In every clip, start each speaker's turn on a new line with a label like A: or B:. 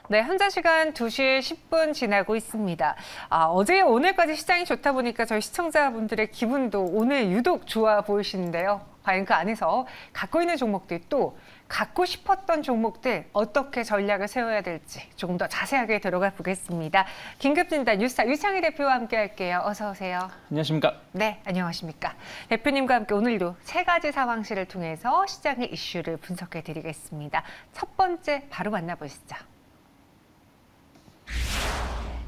A: 네, 현재 시간 2시 10분 지나고 있습니다. 어제 오늘까지 시장이 좋다 보니까 저희 시청자분들의 기분도 오늘 유독 좋아 보이시는데요. 과연 그 안에서 갖고 있는 종목들 또 갖고 싶었던 종목들 어떻게 전략을 세워야 될지 조금 더 자세하게 들어가 보겠습니다. 긴급진단 뉴스타 유창희 대표와 함께 할게요. 어서 오세요.
B: 안녕하십니까?
A: 네, 안녕하십니까. 대표님과 함께 오늘도 세 가지 상황실을 통해서 시장의 이슈를 분석해 드리겠습니다. 첫 번째 바로 만나보시죠.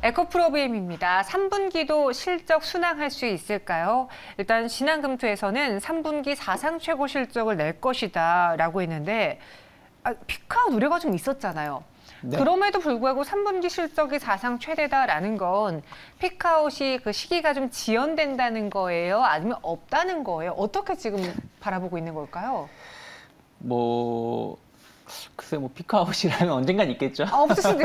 A: 에코프로비엠입니다. 3분기도 실적 순항할 수 있을까요? 일단 신한금투에서는 3분기 사상 최고 실적을 낼 것이다 라고 했는데 피크아웃 우려가 좀 있었잖아요. 네. 그럼에도 불구하고 3분기 실적이 사상 최대다라는 건 피크아웃이 그 시기가 좀 지연된다는 거예요? 아니면 없다는 거예요? 어떻게 지금 바라보고 있는 걸까요?
B: 글쎄 피크아웃이라면 언젠간 있겠죠.
A: 없을 수도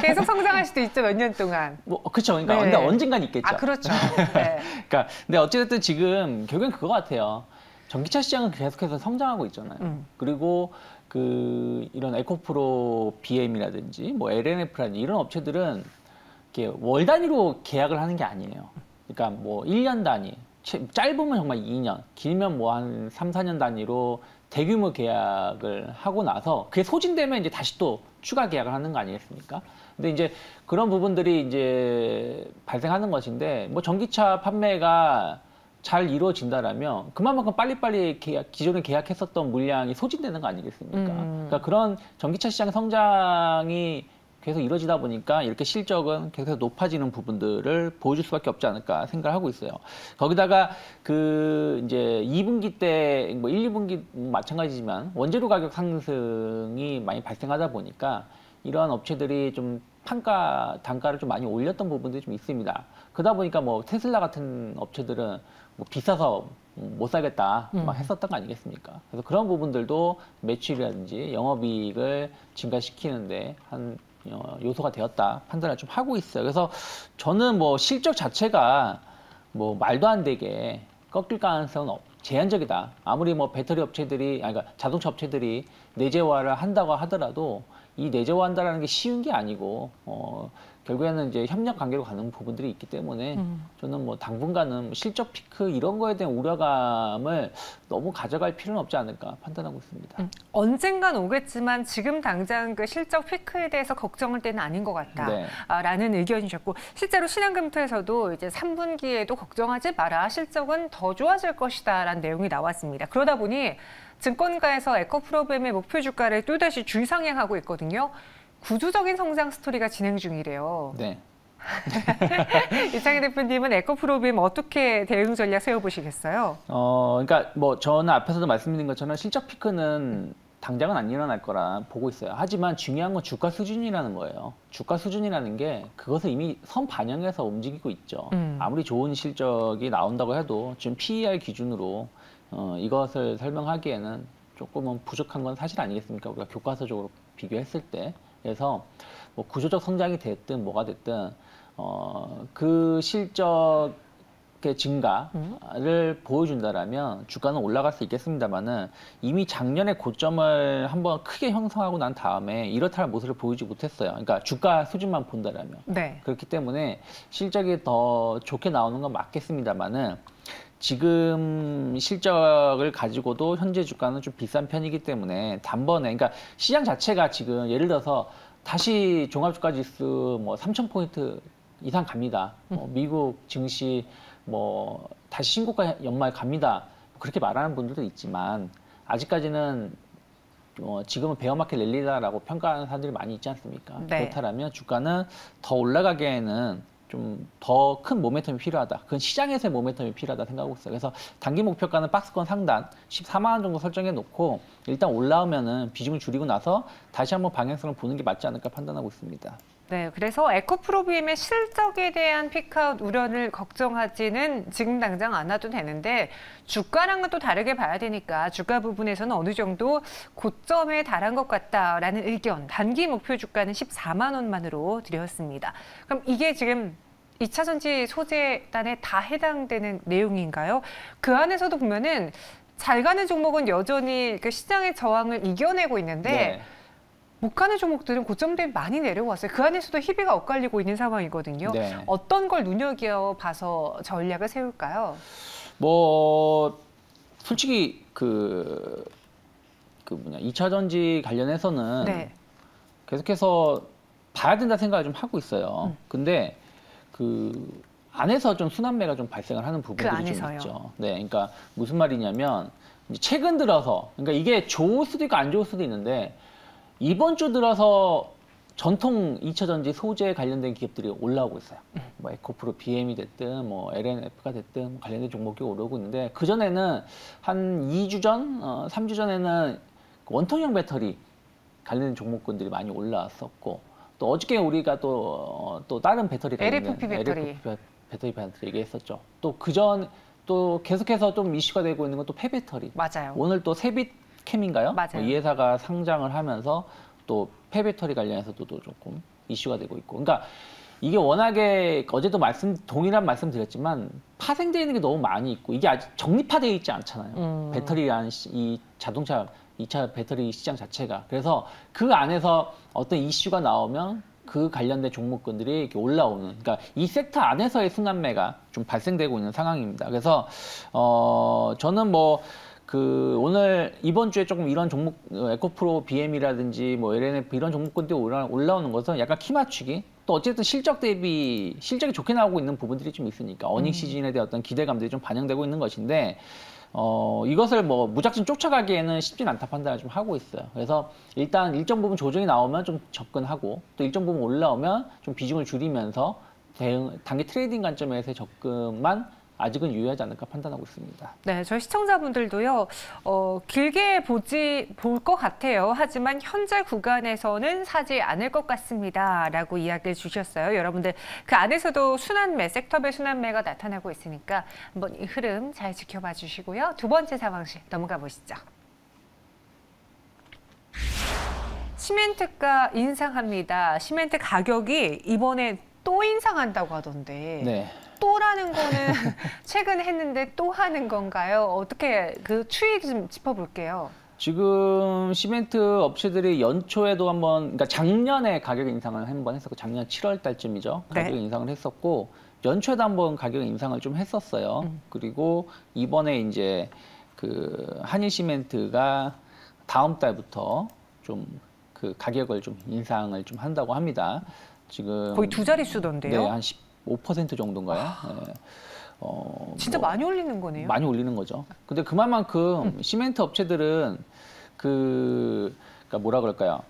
A: 계속 성장할 수도 있죠, 몇 년 동안.
B: 그렇죠. 그러니까
A: 네.
B: 근데 언젠간 있겠죠.
A: 그렇죠. 네.
B: 그러니까 근데 어찌됐든 지금 결국엔 그거 같아요. 전기차 시장은 계속해서 성장하고 있잖아요. 그리고 이런 에코프로 BM이라든지 LNF라든지 이런 업체들은 이렇게 월 단위로 계약을 하는 게 아니에요. 그러니까 1년 단위, 짧으면 정말 2년, 길면 한 3, 4년 단위로 대규모 계약을 하고 나서 그게 소진되면 이제 다시 또 추가 계약을 하는 거 아니겠습니까? 근데 이제 그런 부분들이 이제 발생하는 것인데 전기차 판매가 잘 이루어진다라면 그만큼 빨리빨리 기존에 계약했었던 물량이 소진되는 거 아니겠습니까? 그러니까 그런 전기차 시장 성장이 계속 이루어지다 보니까 이렇게 실적은 계속 높아지는 부분들을 보여줄 수밖에 없지 않을까 생각을 하고 있어요. 거기다가 이제 2분기 때 1, 2분기 마찬가지지만 원재료 가격 상승이 많이 발생하다 보니까 이러한 업체들이 좀 단가를 좀 많이 올렸던 부분들이 좀 있습니다. 그러다 보니까 테슬라 같은 업체들은 비싸서 못 사겠다 했었던 거 아니겠습니까? 그래서 그런 부분들도 매출이라든지 영업이익을 증가시키는데 요소가 되었다 판단을 좀 하고 있어요. 그래서 저는 실적 자체가 말도 안 되게 꺾일 가능성은 제한적이다. 아무리 배터리 업체들이 그러니까 자동차 업체들이 내재화를 한다고 하더라도 이 내재화한다라는 게 쉬운 게 아니고 결국에는 이제 협력 관계로 가는 부분들이 있기 때문에 저는 당분간은 실적 피크 이런 거에 대한 우려감을 너무 가져갈 필요는 없지 않을까 판단하고 있습니다.
A: 언젠간 오겠지만 지금 당장 그 실적 피크에 대해서 걱정할 때는 아닌 것 같다라는 의견이셨고 실제로 신한금투에서도 이제 3분기에도 걱정하지 마라. 실적은 더 좋아질 것이다라는 내용이 나왔습니다. 그러다 보니 증권가에서 에코프로비엠의 목표 주가를 또다시 줄상향하고 있거든요. 구조적인 성장 스토리가 진행 중이래요.
B: 네.
A: 유창희 대표님은 에코프로비엠 어떻게 대응 전략 세워보시겠어요?
B: 그러니까 저는 앞에서도 말씀드린 것처럼 실적 피크는 당장은 안 일어날 거라 보고 있어요. 하지만 중요한 건 주가 수준이라는 거예요. 주가 수준이라는 게 그것을 이미 선 반영해서 움직이고 있죠. 아무리 좋은 실적이 나온다고 해도 지금 PER 기준으로 이것을 설명하기에는 조금은 부족한 건 사실 아니겠습니까? 우리가 교과서적으로 비교했을 때. 그래서 구조적 성장이 됐든 뭐가 됐든 그 실적의 증가를 보여준다라면 주가는 올라갈 수 있겠습니다만은 이미 작년에 고점을 한번 크게 형성하고 난 다음에 이렇다는 모습을 보이지 못했어요. 그러니까 주가 수준만 본다라면.
A: 네.
B: 그렇기 때문에 실적이 더 좋게 나오는 건 맞겠습니다만은 지금 실적을 가지고도 현재 주가는 좀 비싼 편이기 때문에 단번에 그러니까 시장 자체가 지금 예를 들어서 다시 종합주가지수 3,000포인트 이상 갑니다. 미국 증시 다시 신고가 연말 갑니다. 그렇게 말하는 분들도 있지만 아직까지는 지금은 베어마켓 랠리다라고 평가하는 사람들이 많이 있지 않습니까?
A: 네.
B: 그렇다면 주가는 더 올라가기에는 좀 더 큰 모멘텀이 필요하다. 그건 시장에서의 모멘텀이 필요하다 생각하고 있어요. 그래서 단기 목표가는 박스권 상단 14만 원 정도 설정해 놓고 일단 올라오면은 비중을 줄이고 나서 다시 한번 방향성을 보는 게 맞지 않을까 판단하고 있습니다.
A: 네, 그래서 에코프로비엠의 실적에 대한 피크아웃 우려를 걱정하지는 지금 당장 않아도 되는데 주가랑은 또 다르게 봐야 되니까 주가 부분에서는 어느 정도 고점에 달한 것 같다라는 의견. 단기 목표 주가는 14만 원만으로 드렸습니다. 그럼 이게 지금 2차 전지 소재단에 다 해당되는 내용인가요? 그 안에서도 보면은 잘 가는 종목은 여전히 그 시장의 저항을 이겨내고 있는데
B: 네.
A: 못 가는 종목들은 고점 대비 많이 내려왔어요. 그 안에서도 희비가 엇갈리고 있는 상황이거든요.
B: 네.
A: 어떤 걸 눈여겨봐서 전략을 세울까요?
B: 뭐 솔직히 2차 전지 관련해서는
A: 네.
B: 계속해서 봐야 된다 생각을 좀 하고 있어요. 근데 그 안에서 좀 순환매가 좀 발생을 하는 부분들이 좀 있죠. 네, 그러니까 무슨 말이냐면 이제 최근 들어서, 그러니까 이게 좋을 수도 있고 안 좋을 수도 있는데 이번 주 들어서 전통 2차 전지 소재 관련된 기업들이 올라오고 있어요. 뭐 에코프로 BM이 됐든 뭐 LNF가 됐든 관련된 종목이 오르고 있는데, 그 전에는 한 2주 전, 3주 전에는 원통형 배터리 관련된 종목군들이 많이 올라왔었고, 또 어저께 우리가 또 다른 배터리 관련된 LFP 배터리 얘기했었죠. 또 그전 또 계속해서 좀 이슈가 되고 있는 건 또 폐배터리.
A: 맞아요.
B: 오늘 또 세빛캠인가요?
A: 맞아요.
B: 이 회사가 상장을 하면서 또 폐배터리 관련해서도 또 조금 이슈가 되고 있고. 그러니까 이게 워낙에 어제도 동일한 말씀 드렸지만 파생되어 있는 게 너무 많이 있고, 이게 아직 정립화되어 있지 않잖아요. 배터리라는 이 자동차 2차 배터리 시장 자체가. 그래서 그 안에서 어떤 이슈가 나오면 그 관련된 종목군들이 이렇게 올라오는, 그러니까 이 섹터 안에서의 순환매가 좀 발생되고 있는 상황입니다. 그래서 저는 뭐 오늘 이번 주에 조금 이런 종목, 에코프로 BM이라든지 뭐 LNF 이런 종목군들이 올라오는 것은 약간 키 맞추기, 또 어쨌든 실적이 좋게 나오고 있는 부분들이 좀 있으니까 어닝 시즌에 대한 어떤 기대감들이 좀 반영되고 있는 것인데, 이것을 뭐 무작정 쫓아가기에는 쉽진 않다 판단을 좀 하고 있어요. 그래서 일단 일정 부분 조정이 나오면 좀 접근하고, 또 일정 부분 올라오면 좀 비중을 줄이면서 단기 트레이딩 관점에서의 접근만 아직은 유효하지 않을까 판단하고 있습니다.
A: 네, 저희 시청자분들도요, 길게 볼 것 같아요. 하지만 현재 구간에서는 사지 않을 것 같습니다. 라고 이야기를 주셨어요. 여러분들 그 안에서도 순환매, 섹터별 순환매가 나타나고 있으니까 한번 이 흐름 잘 지켜봐 주시고요. 두 번째 상황실 넘어가 보시죠. 시멘트가 인상합니다. 시멘트 가격이 이번에 또 인상한다고 하던데.
B: 네.
A: 또라는 거는 최근에 했는데 또 하는 건가요? 어떻게 그 추이 좀 짚어볼게요.
B: 지금 시멘트 업체들이 연초에도 그러니까 작년에 가격 인상을 한번 했었고, 작년 7월 달쯤이죠. 가격 인상을 했었고, 연초에도 한번 가격 인상을 좀 했었어요. 그리고 이번에 이제 한일 시멘트가 다음 달부터 좀 가격을 좀 인상을 좀 한다고 합니다. 지금
A: 거의 두 자릿수던데요?
B: 네, 한 15% 정도인가요? 네.
A: 진짜 많이 올리는 거네요.
B: 많이 올리는 거죠. 근데 그만큼 시멘트 업체들은 그러니까 뭐라 그럴까요?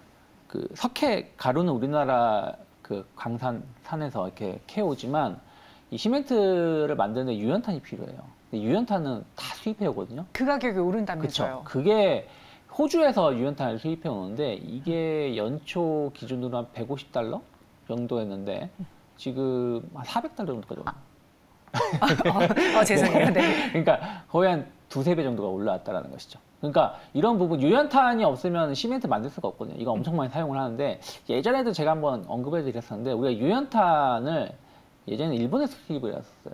B: 석회 가루는 우리나라 강산산에서 이렇게 캐오지만 이 시멘트를 만드는데 유연탄이 필요해요. 근데 유연탄은 다 수입해 오거든요.
A: 그 가격이 오른다면서요?
B: 그렇죠. 그게 호주에서 유연탄을 수입해 오는데 이게 연초 기준으로 한 $150 정도였는데 지금 한 $400 정도까지 올라요.
A: 죄송해요. 네.
B: 그러니까 거의 한 두세 배 정도가 올라왔다라는 것이죠. 그러니까 이런 부분, 유연탄이 없으면 시멘트 만들 수가 없거든요. 이거 엄청 많이 사용을 하는데, 예전에도 제가 한번 언급해 드렸었는데, 우리가 유연탄을 예전에 일본에서 수입을 했었어요.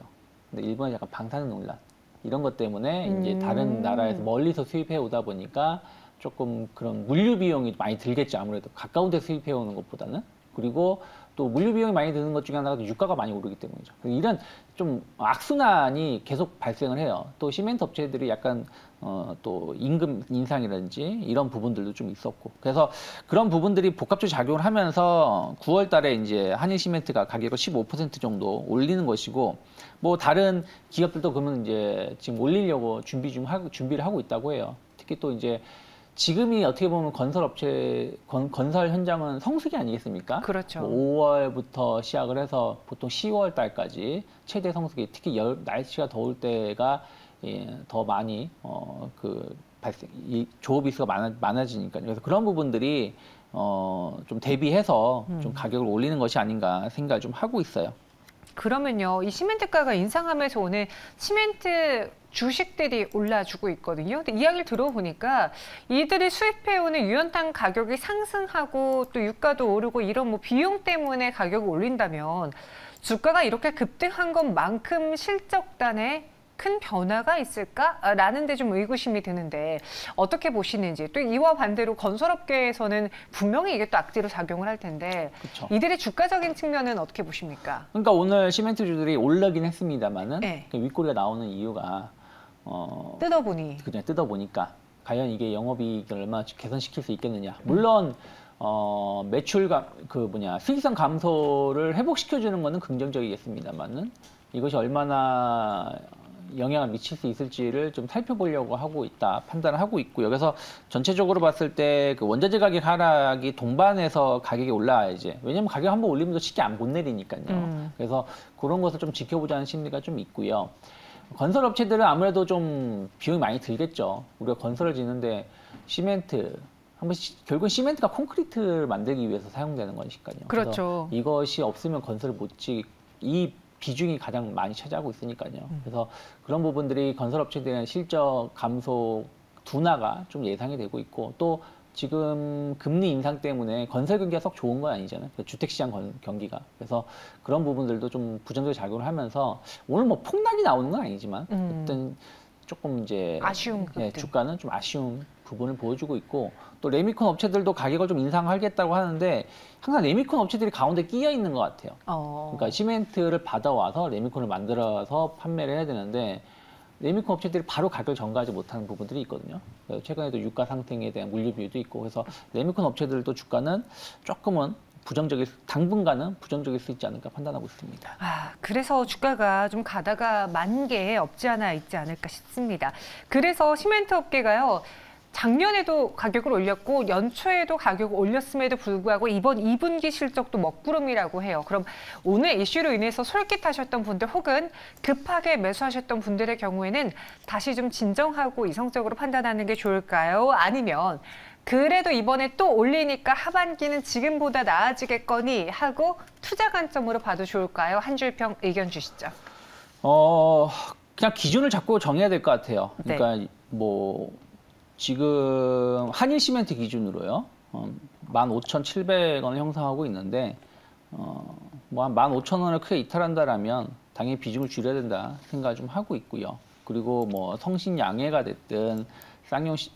B: 근데 일본에 약간 방사능 논란 이런 것 때문에 이제 다른 나라에서 멀리서 수입해 오다 보니까 조금 그런 물류 비용이 많이 들겠죠. 아무래도 가까운 데 수입해 오는 것보다는. 그리고 또 물류 비용이 많이 드는 것 중에 하나가 유가가 많이 오르기 때문이죠. 이런 좀 악순환이 계속 발생을 해요. 또 시멘트 업체들이 약간 또 임금 인상이라든지 이런 부분들도 좀 있었고, 그래서 그런 부분들이 복합적으로 작용을 하면서 9월 달에 이제 한일 시멘트가 가격을 15% 정도 올리는 것이고, 뭐 다른 기업들도 그러면 이제 지금 올리려고 준비를 하고 있다고 해요. 특히 또 이제 지금이 어떻게 보면 건설 현장은 성수기 아니겠습니까?
A: 그렇죠.
B: 뭐 5월부터 시작을 해서 보통 10월 달까지 최대 성수기, 특히 날씨가 더울 때가 더 많이 조업 일수가 많아지니까. 그래서 그런 부분들이 좀 대비해서 좀 가격을 올리는 것이 아닌가 생각을 좀 하고 있어요.
A: 그러면요, 이 시멘트가가 인상하면서 오늘 시멘트 주식들이 올라주고 있거든요. 근데 이야기를 들어보니까 이들이 수입해오는 유연탄 가격이 상승하고 또 유가도 오르고 이런 뭐 비용 때문에 가격을 올린다면 주가가 이렇게 급등한 것만큼 실적단에 큰 변화가 있을까라는 데 좀 의구심이 드는데 어떻게 보시는지, 또 이와 반대로 건설업계에서는 분명히 이게 또 악재로 작용을 할 텐데
B: 그쵸.
A: 이들의 주가적인 측면은 어떻게 보십니까?
B: 그러니까 오늘 시멘트주들이 올라긴 했습니다만은
A: 네.
B: 그 윗꼬리가 나오는 이유가
A: 뜯어보니.
B: 그냥 뜯어보니까 과연 이게 영업이익을 얼마나 개선시킬 수 있겠느냐. 물론 매출 수익성 감소를 회복시켜주는 것은 긍정적이겠습니다만은 이것이 얼마나 영향을 미칠 수 있을지를 좀 살펴보려고 하고 있다 판단을 하고 있고요. 그래서 전체적으로 봤을 때 그 원자재 가격 하락이 동반해서 가격이 올라와야지. 왜냐면 가격 한번 올리면 또 쉽게 못 내리니까요. 그래서 그런 것을 좀 지켜보자는 심리가 좀 있고요. 건설업체들은 아무래도 좀 비용이 많이 들겠죠. 우리가 건설을 짓는데 시멘트 결국은 시멘트가 콘크리트를 만들기 위해서 사용되는 거니까요.
A: 그렇죠.
B: 그래서 이것이 없으면 건설을 이 비중이 가장 많이 차지하고 있으니까요. 그래서 그런 부분들이 건설업체들의 실적 감소 둔화가 좀 예상이 되고 있고, 또 지금 금리 인상 때문에 건설 경기가 썩 좋은 건 아니잖아요. 주택시장 경기가. 그래서 그런 부분들도 좀 부정적인 작용을 하면서 오늘 뭐 폭락이 나오는 건 아니지만 어떤 조금 이제
A: 아쉬운
B: 주가는 좀 아쉬운 부분을 보여주고 있고, 또 레미콘 업체들도 가격을 좀 인상하겠다고 하는데 항상 레미콘 업체들이 가운데 끼어 있는 것 같아요. 그러니까 시멘트를 받아와서 레미콘을 만들어서 판매를 해야 되는데 레미콘 업체들이 바로 가격을 전가하지 못하는 부분들이 있거든요. 최근에도 유가 상승에 대한 물류 비율도 있고, 그래서 레미콘 업체들도 주가는 조금은 당분간은 부정적일 수 있지 않을까 판단하고 있습니다.
A: 그래서 주가가 좀 가다가 만 개 없지 않아 있지 않을까 싶습니다. 그래서 시멘트 업계가요, 작년에도 가격을 올렸고 연초에도 가격을 올렸음에도 불구하고 이번 2분기 실적도 먹구름이라고 해요. 그럼 오늘 이슈로 인해서 솔깃하셨던 분들 혹은 급하게 매수하셨던 분들의 경우에는 다시 좀 진정하고 이성적으로 판단하는 게 좋을까요? 아니면 그래도 이번에 또 올리니까 하반기는 지금보다 나아지겠거니 하고 투자 관점으로 봐도 좋을까요? 한 줄 평 의견 주시죠.
B: 그냥 기준을 자꾸 정해야 될 것 같아요. 그러니까 뭐 지금 한일 시멘트 기준으로요, 15,700원을 형성하고 있는데 뭐 한 15,000원을 크게 이탈한다라면 당연히 비중을 줄여야 된다 생각을 좀 하고 있고요. 그리고 뭐 성신양해가 됐든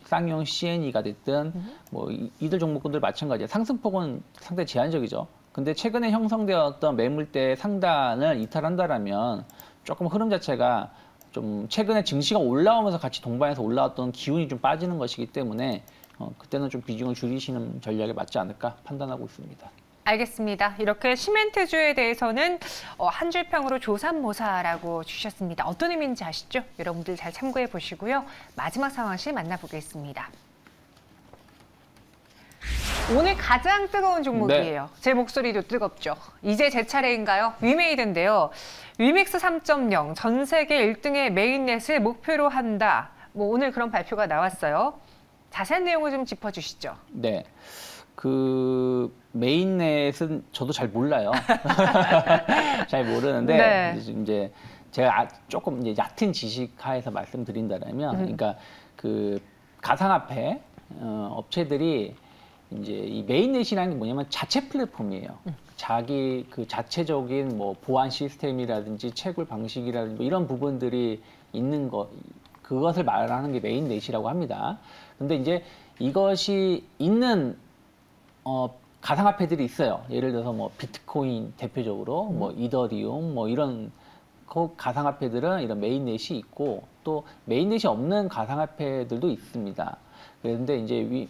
B: 쌍용 CNE가 됐든 뭐 이들 종목군들 마찬가지예요. 상승폭은 상당히 제한적이죠. 근데 최근에 형성되었던 매물대 상단을 이탈한다라면 조금 흐름 자체가 좀 최근에 증시가 올라오면서 같이 동반해서 올라왔던 기운이 좀 빠지는 것이기 때문에 그때는 좀 비중을 줄이시는 전략에 맞지 않을까 판단하고 있습니다.
A: 알겠습니다. 이렇게 시멘트주에 대해서는 한 줄 평으로 조삼모사라고 주셨습니다. 어떤 의미인지 아시죠? 여러분들 잘 참고해 보시고요. 마지막 상황실 만나보겠습니다. 오늘 가장 뜨거운 종목이에요. 네. 제 목소리도 뜨겁죠. 이제 제 차례인가요? 위메이드인데요. 위믹스 3.0 전 세계 1등의 메인넷을 목표로 한다. 뭐 오늘 그런 발표가 나왔어요. 자세한 내용을 좀 짚어주시죠.
B: 네. 그 메인넷은 저도 잘 몰라요. 잘 모르는데
A: 네.
B: 이제 제가 조금 이제 얕은 지식하에서 말씀드린다면, 그러니까 그 가상화폐 업체들이 이제 이 메인넷이라는 게 뭐냐면 자체 플랫폼이에요. 자기 그 자체적인 뭐 보안 시스템이라든지 채굴 방식이라든지 뭐 이런 부분들이 있는 그것을 말하는 게 메인넷이라고 합니다. 근데 이제 이것이 있는 가상화폐들이 있어요. 예를 들어서 뭐 비트코인 대표적으로 뭐 이더리움 뭐 이런 가상화폐들은 이런 메인넷이 있고, 또 메인넷이 없는 가상화폐들도 있습니다. 그런데 이제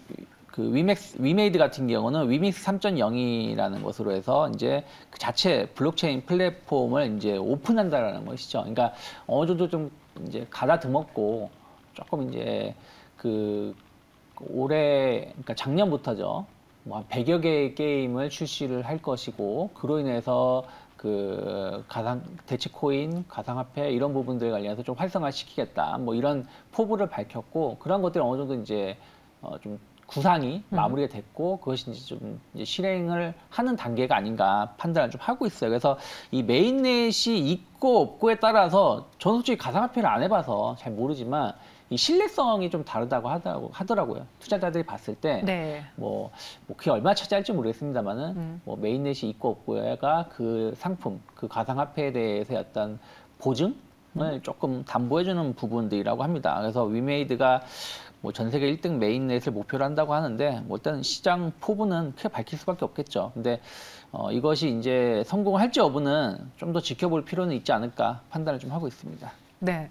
B: 위메이드 같은 경우는 위믹스 3.0이라는 것으로 해서 이제 그 자체 블록체인 플랫폼을 이제 오픈한다라는 것이죠. 그러니까 어느 정도 좀 이제 가다듬었고, 조금 이제 그러니까 작년부터죠. 뭐 한 100여 개의 게임을 출시를 할 것이고, 그로 인해서 그 대체 코인, 가상화폐 이런 부분들에 관련해서 좀 활성화시키겠다. 뭐 이런 포부를 밝혔고, 그런 것들이 어느 정도 이제 좀 구상이 마무리가 됐고, 그것이 이제 좀 이제 실행을 하는 단계가 아닌가 판단을 좀 하고 있어요. 그래서 이 메인넷이 있고 없고에 따라서 저는 솔직히 가상화폐를 안 해봐서 잘 모르지만 이 신뢰성이 좀 다르다고 하더라고요. 투자자들이 봤을 때.
A: 네.
B: 뭐 그게 얼마나 차지할지 모르겠습니다만은 뭐 메인넷이 있고 없고가 그 상품, 그 가상화폐에 대해서의 어떤 보증, 조금 담보해주는 부분들이라고 합니다. 그래서 위메이드가 뭐 전 세계 1등 메인넷을 목표로 한다고 하는데 뭐 일단 시장 포부는 크게 밝힐 수밖에 없겠죠. 근데 이것이 이제 성공할지 여부는 좀 더 지켜볼 필요는 있지 않을까 판단을 좀 하고 있습니다.
A: 네.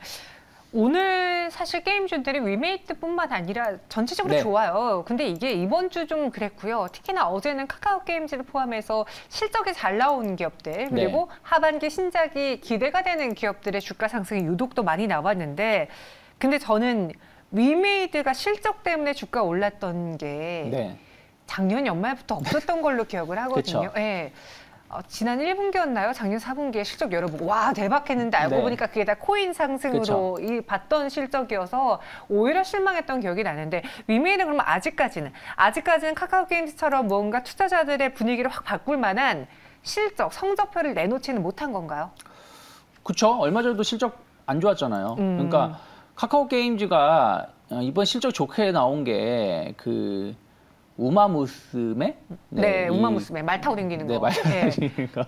A: 오늘 사실 게임주들이 위메이드뿐만 아니라 전체적으로
B: 네.
A: 좋아요. 근데 이게 이번 주 좀 그랬고요. 특히나 어제는 카카오 게임즈를 포함해서 실적이 잘 나온 기업들 그리고 하반기 신작이 기대가 되는 기업들의 주가 상승이 유독 더 많이 나왔는데 근데 저는 위메이드가 실적 때문에 주가 올랐던 게 작년 연말부터 없었던 걸로 기억을 하거든요. 네. 지난 1분기였나요? 작년 4분기에 실적 열어보고 와 대박했는데 알고 보니까 그게 다 코인 상승으로 봤던 실적이어서 오히려 실망했던 기억이 나는데 위메이드 그러면 아직까지는 카카오 게임즈처럼 뭔가 투자자들의 분위기를 확 바꿀 만한 실적, 성적표를 내놓지는 못한 건가요?
B: 그렇죠. 얼마 전에도 실적 안 좋았잖아요. 그러니까 카카오 게임즈가 이번 실적 좋게 나온 게 그 우마무스메?
A: 네, 우마무스메 말 타고 다니는 거.
B: 말 타고 다니는 거.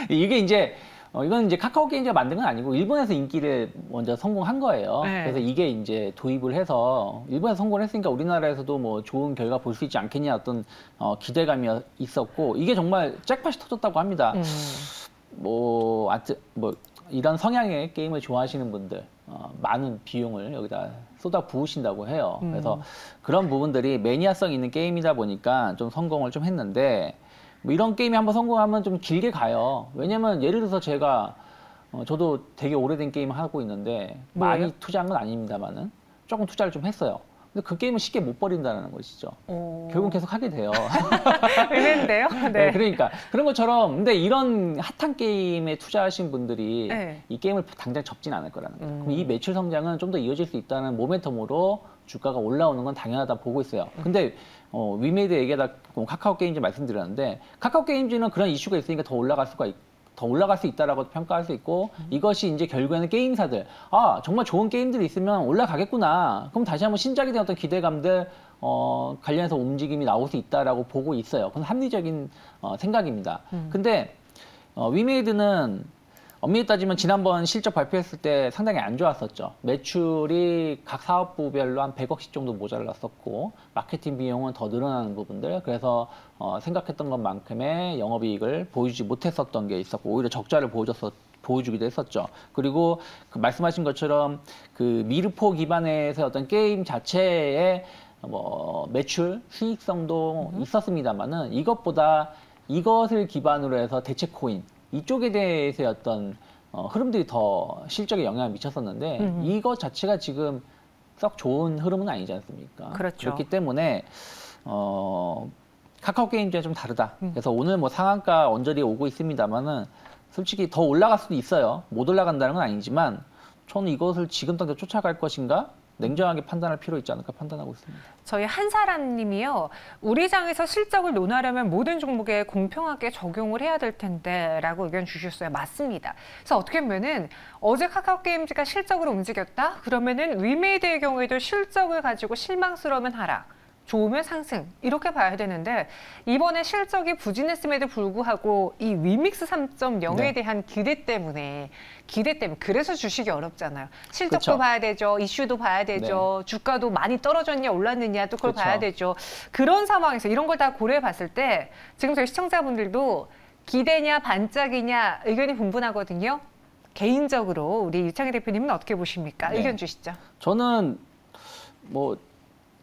B: 이게 이제 이건 이제 카카오 게임즈가 만든 건 아니고 일본에서 인기를 먼저 성공한 거예요. 그래서 이게 이제 도입을 해서 일본에서 성공을 했으니까 우리나라에서도 뭐 좋은 결과 볼 수 있지 않겠냐 어떤 기대감이 있었고 이게 정말 잭팟이 터졌다고 합니다. 뭐 이런 성향의 게임을 좋아하시는 분들 많은 비용을 여기다 쏟아 부으신다고 해요. 그래서 그런 부분들이 매니아성 있는 게임이다 보니까 좀 성공을 좀 했는데 뭐 이런 게임이 한번 성공하면 좀 길게 가요. 왜냐면 예를 들어서 제가 저도 되게 오래된 게임을 하고 있는데 많이 투자한 건 아닙니다만은 조금 투자를 좀 했어요. 근데 그 게임은 쉽게 못 버린다는 것이죠. 결국은 계속 하게 돼요.
A: 의외인데요? 네.
B: 그러니까 그런 것처럼 근데 이런 핫한 게임에 투자하신 분들이 이 게임을 당장 접진 않을 거라는 거예요. 그럼 이 매출 성장은 좀 더 이어질 수 있다는 모멘텀으로 주가가 올라오는 건 당연하다 보고 있어요. 근데 위메이드 얘기하다 카카오 게임즈 말씀드렸는데 카카오 게임즈는 그런 이슈가 있으니까 더 올라갈 수 있다라고 평가할 수 있고 이것이 이제 결국에는 게임사들 정말 좋은 게임들이 있으면 올라가겠구나. 그럼 다시 한번 신작에 대한 어떤 기대감들 관련해서 움직임이 나올 수 있다라고 보고 있어요. 그건 합리적인 생각입니다. 근데 위메이드는 엄밀히 따지면 지난번 실적 발표했을 때 상당히 안 좋았었죠. 매출이 각 사업부별로 한 100억씩 정도 모자랐었고 마케팅 비용은 더 늘어나는 부분들 그래서 생각했던 것만큼의 영업이익을 보여주지 못했었던 게 있었고 오히려 적자를 보여주기도 했었죠. 그리고 그 말씀하신 것처럼 그 미르포 기반에서 어떤 게임 자체의 매출 수익성도 있었습니다만은 이것보다 이것을 기반으로 해서 대체 코인 이쪽에 대해서의 어떤 흐름들이 더 실적에 영향을 미쳤었는데 이것 자체가 지금 썩 좋은 흐름은 아니지 않습니까?
A: 그렇죠.
B: 그렇기 때문에 카카오 게임즈와 좀 다르다. 그래서 오늘 뭐 상한가 언저리에 오고 있습니다만은 솔직히 더 올라갈 수도 있어요. 못 올라간다는 건 아니지만 저는 이것을 지금 당장 쫓아갈 것인가? 냉정하게 판단할 필요 있지 않을까 판단하고 있습니다.
A: 저희 한사람님이요. 우리 장에서 실적을 논하려면 모든 종목에 공평하게 적용을 해야 될 텐데 라고 의견 주셨어요. 맞습니다. 그래서 어떻게 보면은 어제 카카오 게임즈가 실적으로 움직였다? 그러면은 위메이드의 경우에도 실적을 가지고 실망스러우면 하락. 좋으면 상승 이렇게 봐야 되는데 이번에 실적이 부진했음에도 불구하고 이 위믹스 3.0에 대한 기대 때문에 그래서 주식이 어렵잖아요. 실적도 봐야 되죠. 이슈도 봐야 되죠. 주가도 많이 떨어졌냐 올랐느냐 또 그걸 봐야 되죠. 그런 상황에서 이런 걸 다 고려해 봤을 때 지금 저희 시청자분들도 기대냐 반짝이냐 의견이 분분하거든요. 개인적으로 우리 유창희 대표님은 어떻게 보십니까? 의견 주시죠.
B: 저는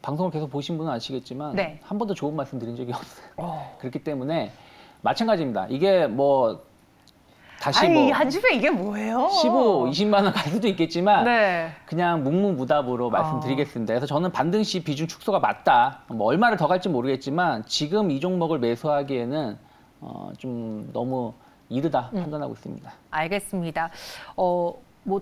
B: 방송을 계속 보신 분은 아시겠지만 한 번도 좋은 말씀 드린 적이 없어요. 그렇기 때문에 마찬가지입니다. 이게 다시
A: 한 주에 이게 뭐예요?
B: 15, 20만 원 갈 수도 있겠지만 그냥 묵묵무답으로 말씀드리겠습니다. 그래서 저는 반등시 비중 축소가 맞다. 얼마를 더 갈지 모르겠지만 지금 이 종목을 매수하기에는 좀 너무 이르다 판단하고 있습니다.
A: 알겠습니다.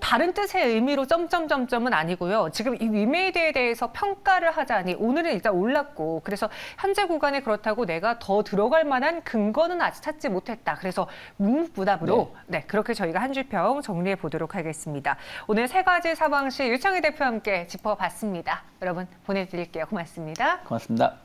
A: 다른 뜻의 의미로 점점점점은 아니고요. 지금 이 위메이드에 대해서 평가를 하자니 오늘은 일단 올랐고 그래서 현재 구간에 그렇다고 내가 더 들어갈 만한 근거는 아직 찾지 못했다. 그래서 묵묵부답으로 그렇게 저희가 한 줄평 정리해 보도록 하겠습니다. 오늘 세 가지 상황시 유창희 대표와 함께 짚어봤습니다. 여러분 보내드릴게요. 고맙습니다.
B: 고맙습니다.